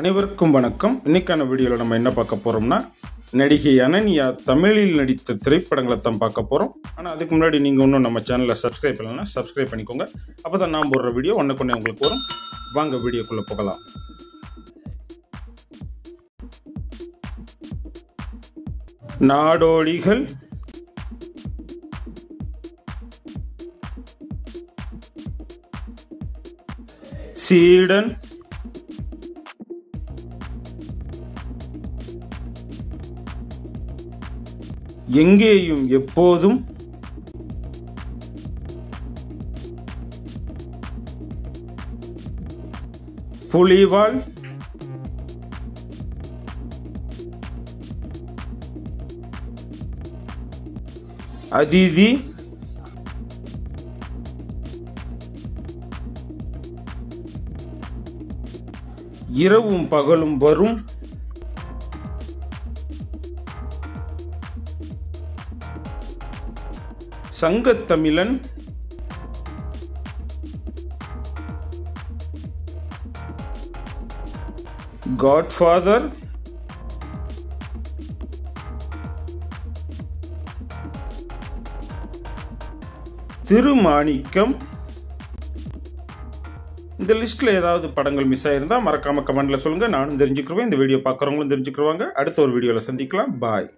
அனைவருக்கும் வணக்கம். இன்னைக்கான வீடியோவில் நம்ம என்ன பார்க்க போகிறோம்னா, நடிகை அனன்யா தமிழில் நடித்த திரைப்படங்களை தான் பார்க்க போகிறோம். ஆனால் அதுக்கு முன்னாடி நீங்கள் இன்னும் நம்ம சேனலை சப்ஸ்கிரைப் பண்ணலைன்னா சப்ஸ்கிரைப் பண்ணிக்கோங்க. அப்போ தான் நான் போடுற வீடியோ ஒன்றுக்கு உங்களுக்கு வரும். வாங்க வீடியோக்குள்ளே போகலாம். நாடோடிகள், சீடன், எங்கேயும் எப்போதும், புலிவால், அதிதி, இரவும் பகலும் வரும், சங்கத்தமிழன், காட்ஃபாதர், திருமாணிக்கம். இந்த லிஸ்ட்ல ஏதாவது படங்கள் மிஸ் ஆயிருந்தா மறக்காம கமெண்ட்ல சொல்லுங்க, நானும் தெரிஞ்சுக்கிறேன். இந்த வீடியோ பார்க்குறவங்களும் தெரிஞ்சுக்குவாங்க. அடுத்த ஒரு வீடியோல சந்திக்கலாம். பாய்.